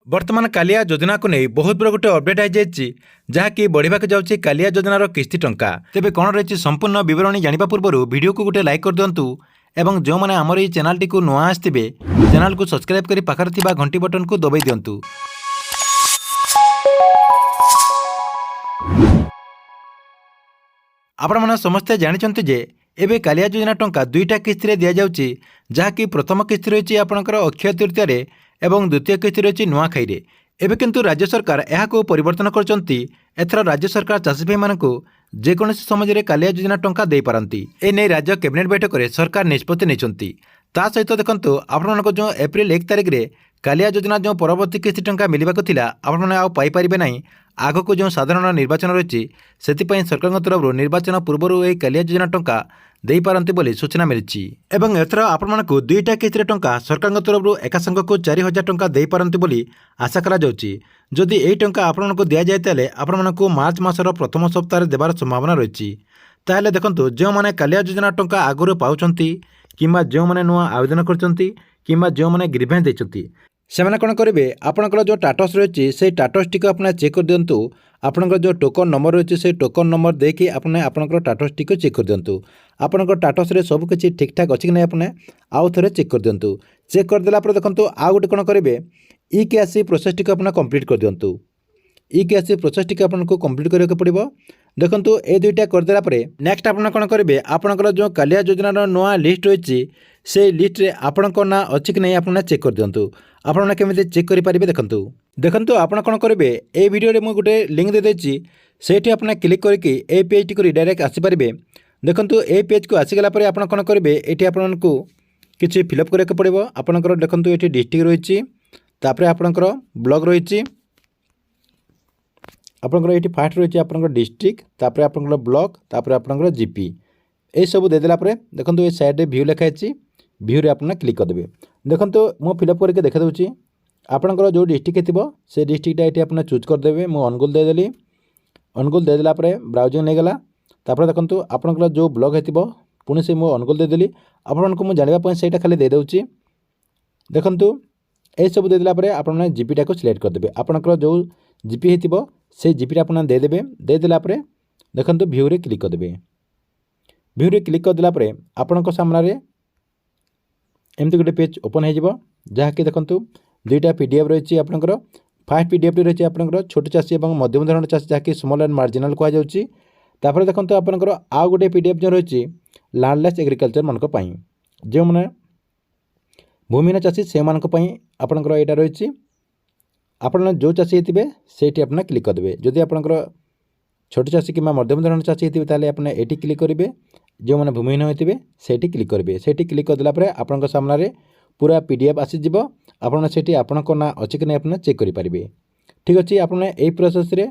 ବର୍ତ୍ତମାନ କାଳିଆ ଯୋଜନାକୁ ନେଇ ବହୁତ ବଡ଼ ଗୋଟେ ଅପଡେଟ୍ ହୋଇଯାଇଛି, ଯାହାକି ବଢ଼ିବାକୁ ଯାଉଛି କାଳିଆ ଯୋଜନାର କିସ୍ତି ଟଙ୍କା। ତେବେ କ'ଣ ରହିଛି ସମ୍ପୂର୍ଣ୍ଣ ବିବରଣୀ ଜାଣିବା ପୂର୍ବରୁ ଭିଡ଼ିଓକୁ ଗୋଟେ ଲାଇକ୍ କରିଦିଅନ୍ତୁ ଏବଂ ଯେଉଁମାନେ ଆମର ଏହି ଚ୍ୟାନେଲଟିକୁ ନୂଆ ଆସିଥିବେ ଚ୍ୟାନେଲକୁ ସବସ୍କ୍ରାଇବ୍ କରି ପାଖରେ ଥିବା ଘଣ୍ଟି ବଟନକୁ ଦବାଇ ଦିଅନ୍ତୁ। ଆପଣମାନେ ସମସ୍ତେ ଜାଣିଛନ୍ତି ଯେ ଏବେ କାଳିଆ ଯୋଜନା ଟଙ୍କା ଦୁଇଟା କିସ୍ତିରେ ଦିଆଯାଉଛି, ଯାହାକି ପ୍ରଥମ କିସ୍ତି ରହିଛି ଆପଣଙ୍କର ଅକ୍ଷୟ ତୃତୀୟାରେ ଏବଂ ଦ୍ୱିତୀୟ କିସ୍ତି ରହିଛି ନୂଆଖାଇରେ। ଏବେ କିନ୍ତୁ ରାଜ୍ୟ ସରକାର ଏହାକୁ ପରିବର୍ତ୍ତନ କରିଛନ୍ତି। ଏଥର ରାଜ୍ୟ ସରକାର ଚାଷୀ ଭାଇମାନଙ୍କୁ ଯେକୌଣସି ସମୟରେ କାଳିଆ ଯୋଜନା ଟଙ୍କା ଦେଇପାରନ୍ତି। ଏନେଇ ରାଜ୍ୟ କ୍ୟାବିନେଟ୍ ବୈଠକରେ ସରକାର ନିଷ୍ପତ୍ତି ନେଇଛନ୍ତି। ତା ସହିତ ଦେଖନ୍ତୁ ଆପଣମାନଙ୍କୁ ଯେଉଁ ଏପ୍ରିଲ 1 ତାରିଖରେ କାଳିଆ ଯୋଜନା ଯେଉଁ ପରବର୍ତ୍ତୀ କିସ୍ତି ଟଙ୍କା ମିଳିବାକୁ ଥିଲା ଆପଣମାନେ ଆଉ ପାଇପାରିବେ ନାହିଁ। ଆଗକୁ ଯେଉଁ ସାଧାରଣ ନିର୍ବାଚନ ରହିଛି ସେଥିପାଇଁ ସରକାରଙ୍କ ତରଫରୁ ନିର୍ବାଚନ ପୂର୍ବରୁ ଏହି କାଳିଆ ଯୋଜନା ଟଙ୍କା ଦେଇପାରନ୍ତି ବୋଲି ସୂଚନା ମିଳିଛି। ଏବଂ ଏଥର ଆପଣମାନଙ୍କୁ ଦୁଇଟା କିସ୍ତିରେ ଟଙ୍କା ସରକାରଙ୍କ ତରଫରୁ ଏକା ସାଙ୍ଗକୁ 4,000 ଟଙ୍କା ଦେଇପାରନ୍ତି ବୋଲି ଆଶା କରାଯାଉଛି। ଯଦି ଏହି ଟଙ୍କା ଆପଣମାନଙ୍କୁ ଦିଆଯାଏ ତାହେଲେ ଆପଣମାନଙ୍କୁ ମାର୍ଚ୍ଚ ମାସର ପ୍ରଥମ ସପ୍ତାହରେ ଦେବାର ସମ୍ଭାବନା ରହିଛି। ତାହେଲେ ଦେଖନ୍ତୁ ଯେଉଁମାନେ କାଳିଆ ଯୋଜନା ଟଙ୍କା ଆଗରୁ ପାଉଛନ୍ତି କିମ୍ବା ଯେଉଁମାନେ ନୂଆ ଆବେଦନ କରିଛନ୍ତି କିମ୍ବା ଯେଉଁମାନେ ଗ୍ରିଭାନ୍ସ ଦେଇଛନ୍ତି ସେମାନେ କ'ଣ କରିବେ, ଆପଣଙ୍କର ଯେଉଁ ଟାଟସ୍ ରହିଛି ସେହି ଟାଟସ୍ଟିକୁ ଆପଣ ଚେକ୍ କରିଦିଅନ୍ତୁ। ଆପଣଙ୍କର ଯେଉଁ ଟୋକନ୍ ନମ୍ବର ରହିଛି ସେହି ଟୋକନ୍ ନମ୍ବର ଦେଇକି ଆପଣ ଆପଣଙ୍କର ଟାଟସ୍ଟିକୁ ଚେକ୍ କରିଦିଅନ୍ତୁ। ଆପଣଙ୍କର ଟାଟସ୍ରେ ସବୁକିଛି ଠିକ୍ଠାକ୍ ଅଛି କି ନାହିଁ ଆପଣ ଆଉ ଥରେ ଚେକ୍ କରିଦିଅନ୍ତୁ। ଚେକ୍ କରିଦେଲା ପରେ ଦେଖନ୍ତୁ ଆଉ ଗୋଟେ କ'ଣ କରିବେ, ଇ-କେ-ୱାଇ-ସି ପ୍ରୋସେସଟିକୁ ଆପଣ କମ୍ପ୍ଲିଟ୍ କରିଦିଅନ୍ତୁ। ଇ-କେ-ୱାଇ-ସି ପ୍ରୋସେସଟିକୁ ଆପଣଙ୍କୁ କମ୍ପ୍ଲିଟ୍ କରିବାକୁ ପଡ଼ିବ। ଦେଖନ୍ତୁ ଏ ଦୁଇଟା କରିଦେଲା ପରେ ନେକ୍ସଟ ଆପଣ କ'ଣ କରିବେ, ଆପଣଙ୍କର ଯେଉଁ କାଳିଆ ଯୋଜନାର ନୂଆ ଲିଷ୍ଟ ରହିଛି সেই লিষ্টରେ ଆପଣଙ୍କ ନାଁ ଅଛି କି ନାହିଁ ଆପଣ ଚେକ୍ କରିଦିଅନ୍ତୁ। ଆପଣମାନେ କେମିତି ଚେକ୍ କରିପାରିବେ ଦେଖନ୍ତୁ ଆପଣ କ'ଣ କରିବେ, এই ଭିଡ଼ିଓରେ ମୁଁ ଗୋଟେ ଲିଙ୍କ୍ ଦେଇଦେଇଛି, ସେଇଠି ଆପଣ କ୍ଲିକ୍ କରିକି এই ପେଜ୍ଟିକୁ ରିଡାଇରେକ୍ଟ ଆସିପାରିବେ। ଦେଖନ୍ତୁ এই ପେଜ୍କୁ ଆସିଗଲା ପରେ ଆପଣ କ'ଣ କରିବେ, ଏଠି ଆପଣଙ୍କୁ କିଛି ଫିଲ୍ଅପ୍ କରିବାକୁ ପଡ଼ିବ। ଆପଣଙ୍କର ଦେଖନ୍ତୁ ଏଠି ଡିଷ୍ଟ୍ରିକ୍ଟ ରହିଛି, ତାପରେ ଆପଣଙ୍କର ବ୍ଲକ୍ ରହିଛି, ଆପଣଙ୍କର ଏଠି ଫାର୍ଷ୍ଟ ରହିଛି ଆପଣଙ୍କର ଡିଷ୍ଟ୍ରିକ୍ଟ, ତାପରେ ଆପଣଙ୍କର ବ୍ଲକ୍, ତାପରେ ଆପଣଙ୍କର ଜିପି। ଏଇସବୁ ଦେଇଦେଲା ପରେ ଦେଖନ୍ତୁ ଏ ସାଇଡ଼୍ରେ ଭ୍ୟୁ ଲେଖା ଅଛି, ଭ୍ୟୁରେ ଆପଣ କ୍ଲିକ୍ କରିଦେବେ। ଦେଖନ୍ତୁ ମୁଁ ଫିଲ୍ଅପ୍ କରିକି ଦେଖାଇ ଦେଉଛି। ଆପଣଙ୍କର ଯେଉଁ ଡିଷ୍ଟ୍ରିକ୍ଟ ଥିବ ସେ ଡିଷ୍ଟ୍ରିକ୍ଟଟା ଏଠି ଆପଣ ଚୁଜ୍ କରିଦେବେ। ମୁଁ ଅନୁଗୁଳ ଦେଇଦେଲି। ଅନୁଗୁଳ ଦେଇଦେଲା ପରେ ବ୍ରାଉଜିଂ ନେଇଗଲା। ତାପରେ ଦେଖନ୍ତୁ ଆପଣଙ୍କର ଯେଉଁ ବ୍ଲକ୍ ହେଇଥିବ ପୁଣି ସେ ମୁଁ ଅନୁଗୁଳ ଦେଇଦେଲି। ଆପଣମାନଙ୍କୁ ମୁଁ ଜାଣିବା ପାଇଁ ସେଇଟା ଖାଲି ଦେଇଦେଉଛି। ଦେଖନ୍ତୁ ଏଇସବୁ ଦେଇଦେଲା ପରେ ଆପଣମାନେ ଜିପିଟାକୁ ସିଲେକ୍ଟ କରିଦେବେ। ଆପଣଙ୍କର ଯେଉଁ ଜିପି ହେଇଥିବ সেই ଜିପିଟା ଆପଣ ଦେଇଦେବେ। ଦେଇଦେଲା ପରେ ଦେଖନ୍ତୁ ଭ୍ୟୁରେ କ୍ଲିକ୍ କରିଦେବେ। ଭ୍ୟୁରେ କ୍ଲିକ୍ କରିଦେଲା ପରେ ଆପଣଙ୍କ ସାମ୍ନାରେ ଏମିତି ଗୋଟେ ପେଜ୍ ଓପନ୍ ହୋଇଯିବ, ଯାହାକି ଦେଖନ୍ତୁ ଦୁଇଟା PDF ରହିଛି ଆପଣଙ୍କର। ଫାର୍ଷ୍ଟ PDFଟି ରହିଛି ଆପଣଙ୍କର ଛୋଟ ଚାଷୀ ଏବଂ ମଧ୍ୟମ ଧରଣର ଚାଷୀ, ଯାହାକି ସ୍ମଲ୍ ଆଣ୍ଡ ମାର୍ଜିନାଲ୍ କୁହାଯାଉଛି। ତାପରେ ଦେଖନ୍ତୁ ଆପଣଙ୍କର ଆଉ ଗୋଟେ PDF ଯେଉଁ ରହିଛି ଲ୍ୟାଣ୍ଡଲେସ୍ ଏଗ୍ରିକଲଚର ମାନଙ୍କ ପାଇଁ, ଯେଉଁମାନେ ଭୂମିହୀନ ଚାଷୀ ସେମାନଙ୍କ ପାଇଁ ଆପଣଙ୍କର ଏଇଟା ରହିଛି। ଆପଣ ଯେଉଁ ଚାଷୀ ହେଇଥିବେ ସେଇଠି ଆପଣ କ୍ଲିକ୍ କରିଦେବେ। ଯଦି ଆପଣଙ୍କର ଛୋଟ ଚାଷୀ କିମ୍ବା ମଧ୍ୟମ ଧରଣର ଚାଷୀ ହେଇଥିବେ ତାହେଲେ ଆପଣ ଏଠି କ୍ଲିକ୍ କରିବେ। ଯେଉଁମାନେ ଭୂମିହୀନ ହୋଇଥିବେ ସେଇଠି କ୍ଲିକ୍ କରିବେ। ସେଇଠି କ୍ଲିକ୍ କରିଦେଲା ପରେ ଆପଣଙ୍କ ସାମ୍ନାରେ ପୁରା PDF ଆସିଯିବ। ଆପଣ ସେଇଠି ଆପଣଙ୍କ ନାଁ ଅଛି କି ନାହିଁ ଆପଣ ଚେକ୍ କରିପାରିବେ। ଠିକ୍ ଅଛି, ଆପଣ ଏହି ପ୍ରୋସେସ୍ରେ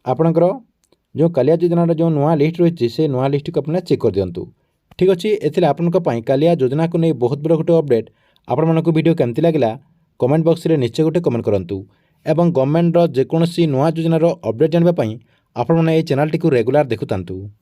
ଆପଣଙ୍କର ଯେଉଁ କାଳିଆ ଯୋଜନାର ଯେଉଁ ନୂଆ ଲିଷ୍ଟ ରହିଛି ସେ ନୂଆ ଲିଷ୍ଟକୁ ଆପଣ ଚେକ୍ କରିଦିଅନ୍ତୁ। ଠିକ୍ ଅଛି, ଏଥିରେ ଆପଣଙ୍କ ପାଇଁ କାଳିଆ ଯୋଜନାକୁ ନେଇ ବହୁତ ବଡ଼ ଗୋଟେ ଅପଡେଟ୍। ଆପଣମାନଙ୍କୁ ଭିଡ଼ିଓ କେମିତି ଲାଗିଲା କମେଣ୍ଟ ବକ୍ସରେ ନିଶ୍ଚୟ ଗୋଟେ କମେଣ୍ଟ କରନ୍ତୁ ଏବଂ ଗଭର୍ଣ୍ଣମେଣ୍ଟର ଯେକୌଣସି ନୂଆ ଯୋଜନାର ଅପଡେଟ୍ ଜାଣିବା ପାଇଁ ଆପଣମାନେ ଏହି ଚ୍ୟାନେଲଟିକୁ ରେଗୁଲାର ଦେଖୁଥାନ୍ତୁ।